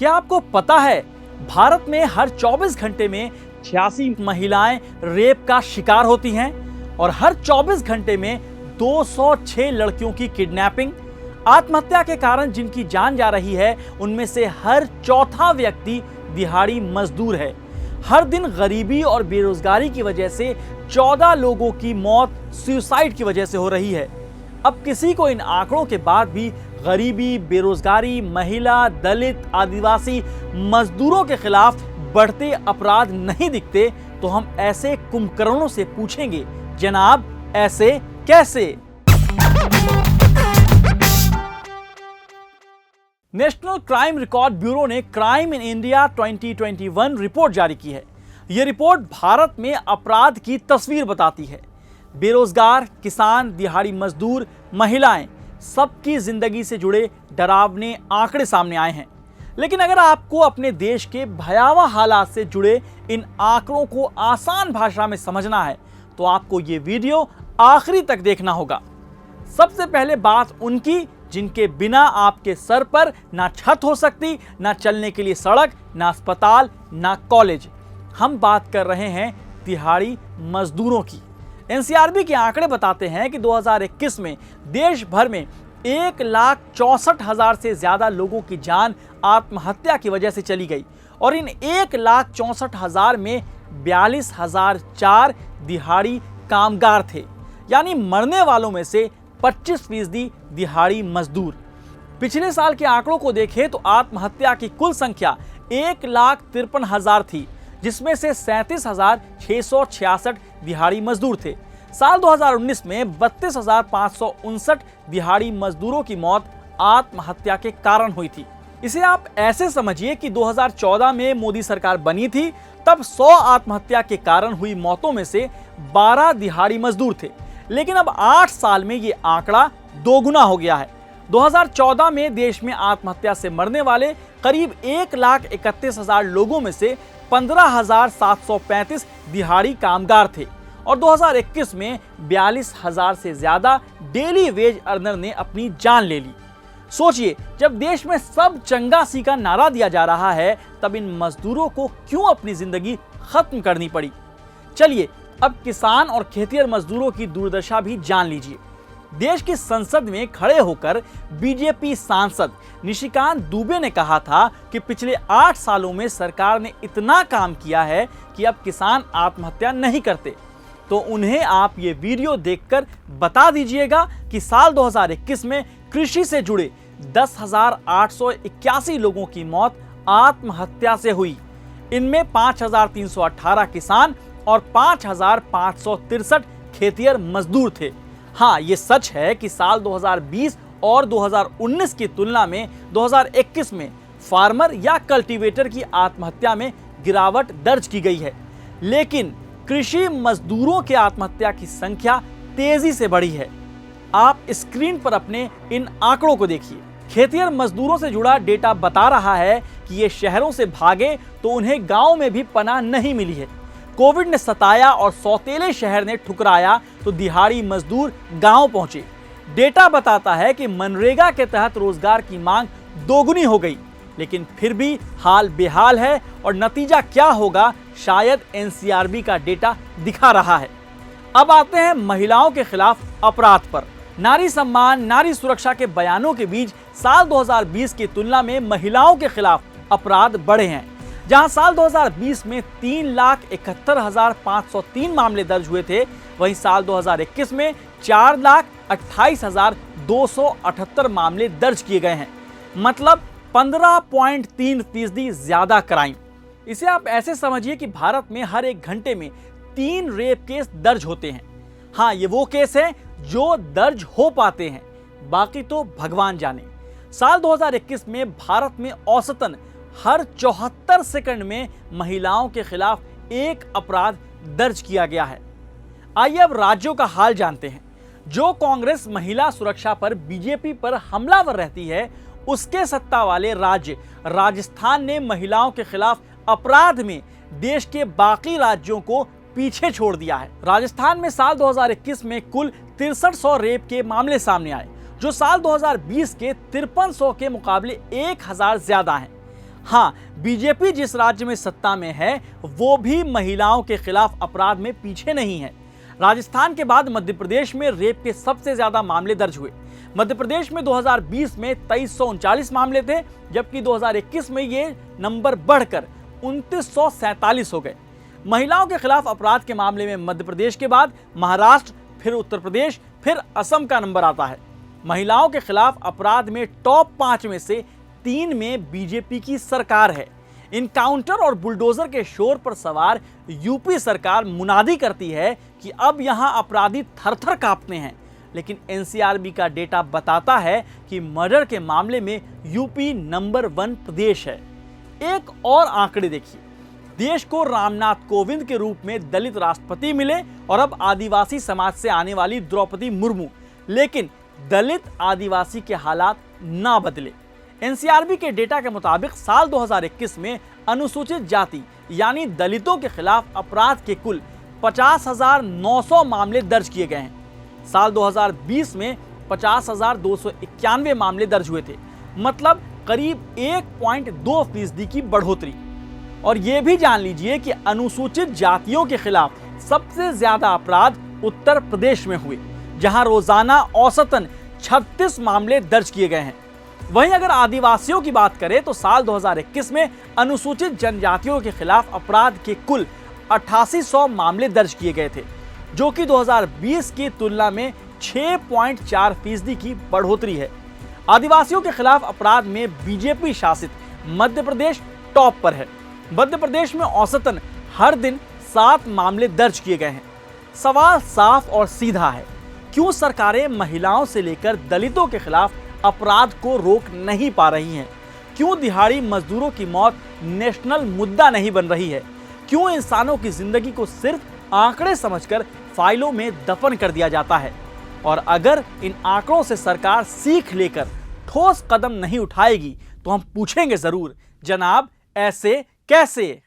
क्या आपको पता है भारत में हर 24 घंटे में 86 महिलाएं रेप का शिकार होती हैं और हर 24 घंटे में 206 लड़कियों की किडनैपिंग। आत्महत्या के कारण जिनकी जान जा रही है उनमें से हर चौथा व्यक्ति दिहाड़ी मजदूर है। हर दिन गरीबी और बेरोजगारी की वजह से 14 लोगों की मौत सुसाइड की वजह से हो रही है। अब किसी को इन आंकड़ों के बाद भी गरीबी, बेरोजगारी, महिला, दलित, आदिवासी, मजदूरों के खिलाफ बढ़ते अपराध नहीं दिखते तो हम ऐसे कुंभकर्णों से पूछेंगे, जनाब ऐसे कैसे? नेशनल क्राइम रिकॉर्ड ब्यूरो ने क्राइम इन इंडिया 2021 रिपोर्ट जारी की है। यह रिपोर्ट भारत में अपराध की तस्वीर बताती है। बेरोजगार, किसान, दिहाड़ी मजदूर, महिलाएं, सबकी जिंदगी से जुड़े डरावने आंकड़े सामने आए हैं। लेकिन अगर आपको अपने देश के भयावह हालात से जुड़े इन आंकड़ों को आसान भाषा में समझना है तो आपको ये वीडियो आखिरी तक देखना होगा। सबसे पहले बात उनकी जिनके बिना आपके सर पर ना छत हो सकती, ना चलने के लिए सड़क, ना अस्पताल, ना कॉलेज। हम बात कर रहे हैं दिहाड़ी मजदूरों की। एनसीआरबी के आंकड़े बताते हैं कि 2021 में देश भर में 1,64,000 से ज्यादा लोगों की जान आत्महत्या की वजह से चली गई और इन 1,64,000 में 42,004 दिहाड़ी कामगार थे, यानी मरने वालों में से 25% दिहाड़ी मजदूर। पिछले साल के आंकड़ों को देखें तो आत्महत्या की कुल संख्या 1,53,000 थी, जिसमें से 37,666 दिहाड़ी मजदूर थे। साल 2019 में 32,559 दिहाड़ी मजदूरों की मौत आत्महत्या के कारण हुई थी। इसे आप ऐसे समझिए कि 2014 में मोदी सरकार बनी थी, तब 100 आत्महत्या के कारण हुई मौतों में से 12 दिहाड़ी मजदूर थे। लेकिन अब 8 साल में ये आंकड़ा दोगुना हो गया है। 2014 में देश में आत्महत्या से मरने वाले करीब 1,31,000 लोगों में से 15,735 दिहाड़ी कामगार थे और 2021 में 42,000 से ज्यादा डेली वेज अर्नर ने अपनी जान ले ली। सोचिए, जब देश में सब चंगा सी का नारा दिया जा रहा है तब इन मजदूरों को क्यों अपनी जिंदगी खत्म करनी पड़ी? चलिए अब किसान और खेतिहर मजदूरों की दुर्दशा भी जान लीजिए। देश की संसद में खड़े होकर बीजेपी सांसद निशिकांत दुबे ने कहा था कि पिछले 8 सालों में सरकार ने इतना काम किया है कि अब किसान आत्महत्या नहीं करते। तो उन्हें आप ये वीडियो देखकर बता दीजिएगा कि साल 2021 में कृषि से जुड़े 10,881 लोगों की मौत आत्महत्या से हुई। इनमें 5,318 किसान और 5,563 खेतिहर मजदूर थे। हाँ, ये सच है कि साल 2020 और 2019 की तुलना में 2021 में फार्मर या कल्टीवेटर की आत्महत्या में गिरावट दर्ज की गई है, लेकिन कृषि मजदूरों की आत्महत्या की संख्या तेजी से बढ़ी है। आप स्क्रीन पर अपने इन आंकड़ों को देखिए। खेतिहर मजदूरों से जुड़ा डेटा बता रहा है कि ये शहरों से भागे तो उन्हें गांव में भी पनाह नहीं मिली है। कोविड ने सताया और सौतेले शहर ने ठुकराया तो दिहाड़ी मजदूर गांव पहुंचे। डेटा बताता है कि मनरेगा के तहत रोजगार की मांग दोगुनी हो गई, लेकिन फिर भी हाल बेहाल है और नतीजा क्या होगा शायद एनसीआरबी का डेटा दिखा रहा है। अब आते हैं महिलाओं के खिलाफ अपराध पर। नारी सम्मान, नारी सुरक्षा के बयानों के बीच साल 2020 की तुलना में महिलाओं के खिलाफ अपराध बढ़े हैं। जहां साल 2020 में 3,71,503 मामले दर्ज हुए थे, वहीं साल 2021 में 4,28,278 मामले दर्ज किए गए हैं, मतलब 15.3% ज्यादा क्राइम। इसे आप ऐसे समझिए कि भारत में हर 1 घंटे में 3 रेप केस दर्ज होते हैं। हाँ, ये वो केस हैं जो दर्ज हो पाते हैं, बाकी तो भगवान जाने। साल 2021 में भारत में औसतन हर 74 सेकंड में महिलाओं के खिलाफ एक अपराध दर्ज किया गया है। आइए अब राज्यों का हाल जानते हैं। जो कांग्रेस महिला सुरक्षा पर बीजेपी पर हमलावर रहती है, उसके सत्ता वाले राज्य राजस्थान ने महिलाओं के खिलाफ अपराध में देश के बाकी राज्यों को पीछे छोड़ दिया है। राजस्थान में साल 2021 में कुल 6300 रेप के मामले सामने आए, जो साल 2020 के 5300 के मुकाबले 1000 ज्यादा हैं। हाँ, बीजेपी जिस राज्य में सत्ता में है वो भी महिलाओं के खिलाफ अपराध में पीछे नहीं है। राजस्थान के बाद मध्य प्रदेश में रेप के सबसे ज्यादा मामले दर्ज हुए। मध्य प्रदेश में 2020 में 2339 मामले थे, जबकि 2021 में ये नंबर बढ़कर 2947 हो गए। महिलाओं के खिलाफ अपराध के मामले में मध्य प्रदेश के बाद महाराष्ट्र, फिर उत्तर प्रदेश, फिर असम का नंबर आता है। महिलाओं के खिलाफ अपराध में टॉप 5 में से 3 में बीजेपी की सरकार है। इनकाउंटर और बुलडोजर के शोर पर सवार यूपी सरकार मुनादी करती है कि अब यहां अपराधी थर-थर कांपते हैं, लेकिन एनसीआरबी का डेटा बताता है कि मर्डर के मामले में यूपी नंबर 1 प्रदेश है। एक और आंकड़े देखिए, देश को रामनाथ कोविंद के रूप में दलित राष्ट्रपति मिले और अब आदिवासी समाज से आने वाली द्रौपदी मुर्मू, लेकिन दलित आदिवासी के हालात ना बदले। एनसीआरबी के डेटा के मुताबिक साल 2021 में अनुसूचित जाति यानी दलितों के खिलाफ अपराध के कुल 50,900 मामले दर्ज किए गए हैं। साल 2020 में 50,291 मामले दर्ज हुए थे, मतलब करीब 1.2% की बढ़ोतरी। और यह भी जान लीजिए कि अनुसूचित जातियों के खिलाफ सबसे ज्यादा अपराध उत्तर प्रदेश में हुए, जहां रोजाना औसतन 36 मामले दर्ज किए गए हैं। वहीं अगर आदिवासियों की बात करें तो साल 2021 में अनुसूचित जनजातियों के खिलाफ अपराध के कुल 8800 मामले दर्ज किए गए थे, जो कि 2020 की तुलना में 6.4% की बढ़ोतरी है। आदिवासियों के खिलाफ अपराध में बीजेपी शासित मध्य प्रदेश टॉप पर है। मध्य प्रदेश में औसतन हर दिन 7 मामले दर्ज किए गए हैं। सवाल साफ और सीधा है, क्यों सरकारें महिलाओं से लेकर दलितों के खिलाफ अपराध को रोक नहीं पा रही हैं? क्यों दिहाड़ी मजदूरों की मौत नेशनल मुद्दा नहीं बन रही है? क्यों इंसानों की जिंदगी को सिर्फ आंकड़े समझकर फाइलों में दफन कर दिया जाता है? और अगर इन आंकड़ों से सरकार सीख लेकर ठोस कदम नहीं उठाएगी तो हम पूछेंगे जरूर, जनाब ऐसे कैसे?